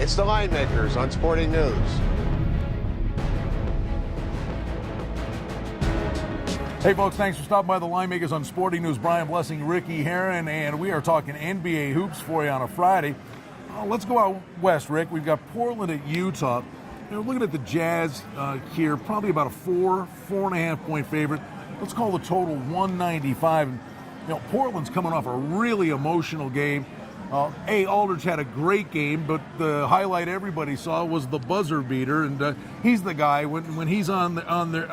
It's the Line Makers on Sporting News. Hey folks, thanks for stopping by the Line Makers on Sporting News. Brian Blessing, Ricky Herron, and we are talking NBA hoops for you on a Friday. Let's go out west, Rick. We've got Portland at Utah. Looking at the Jazz here, probably about a 4.5 point favorite. Let's call the total 195. Portland's coming off a really emotional game. Aldridge had a great game, but the highlight everybody saw was the buzzer beater, and he's the guy when he's on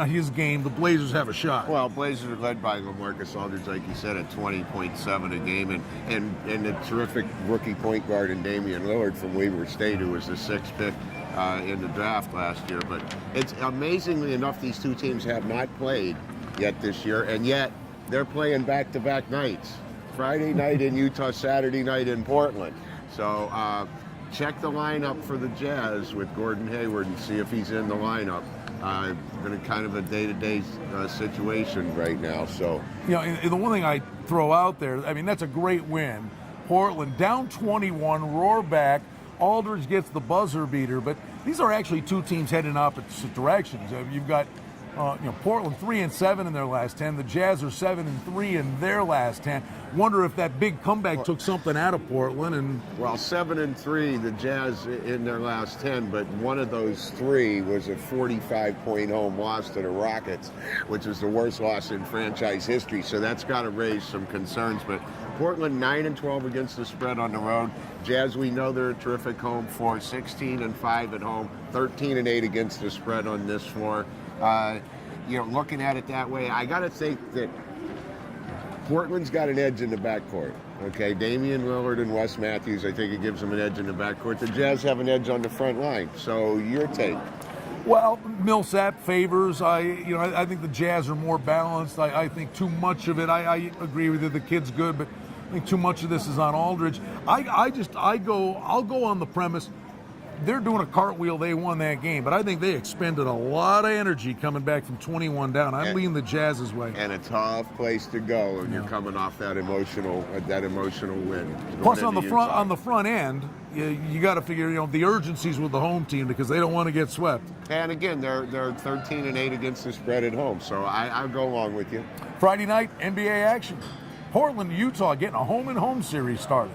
his game, the Blazers have a shot. Well, Blazers are led by LaMarcus Aldridge, like you said, at 20.7 a game, and a terrific rookie point guard in Damian Lillard from Weber State, who was the sixth pick in the draft last year. But it's amazingly enough, these two teams have not played yet this year, and yet they're playing back-to-back nights. Friday night in Utah, Saturday night in Portland. So check the lineup for the Jazz with Gordon Hayward and see if he's in the lineup. Been kind of a day-to-day situation right now. So and the one thing I throw out there, I mean, that's a great win. Portland down 21, roar back. Aldridge gets the buzzer beater, but these are actually two teams heading in opposite directions. You've got Portland 3-7 in their last 10. The Jazz are 7-3 in their last 10. Wonder if that big comeback took something out of Portland. And 7-3, the Jazz in their last 10, but one of those three was a 45-point home loss to the Rockets, which is the worst loss in franchise history. So that's got to raise some concerns. But Portland 9-12 against the spread on the road. Jazz, we know they're a terrific home floor. 16-5 at home, 13-8 against the spread on this floor. Looking at it that way, I got to think that Portland's got an edge in the backcourt. Okay, Damian Lillard and Wes Matthews, I think it gives them an edge in the backcourt. The Jazz have an edge on the front line. So your take? Well, Millsap favors. I think the Jazz are more balanced. I think too much of it. I agree with you. The kid's good, but I think too much of this is on Aldridge. I'll go on the premise. They're doing a cartwheel. They won that game, but I think they expended a lot of energy coming back from 21 down. I lean the Jazz's way. And a tough place to go when you're coming off that emotional win. Plus, on the front end, you got to figure the urgencies with the home team because they don't want to get swept. And again, they're 13-8 against the spread at home, so I'll go along with you. Friday night NBA action. Portland, Utah getting a home-and-home series started.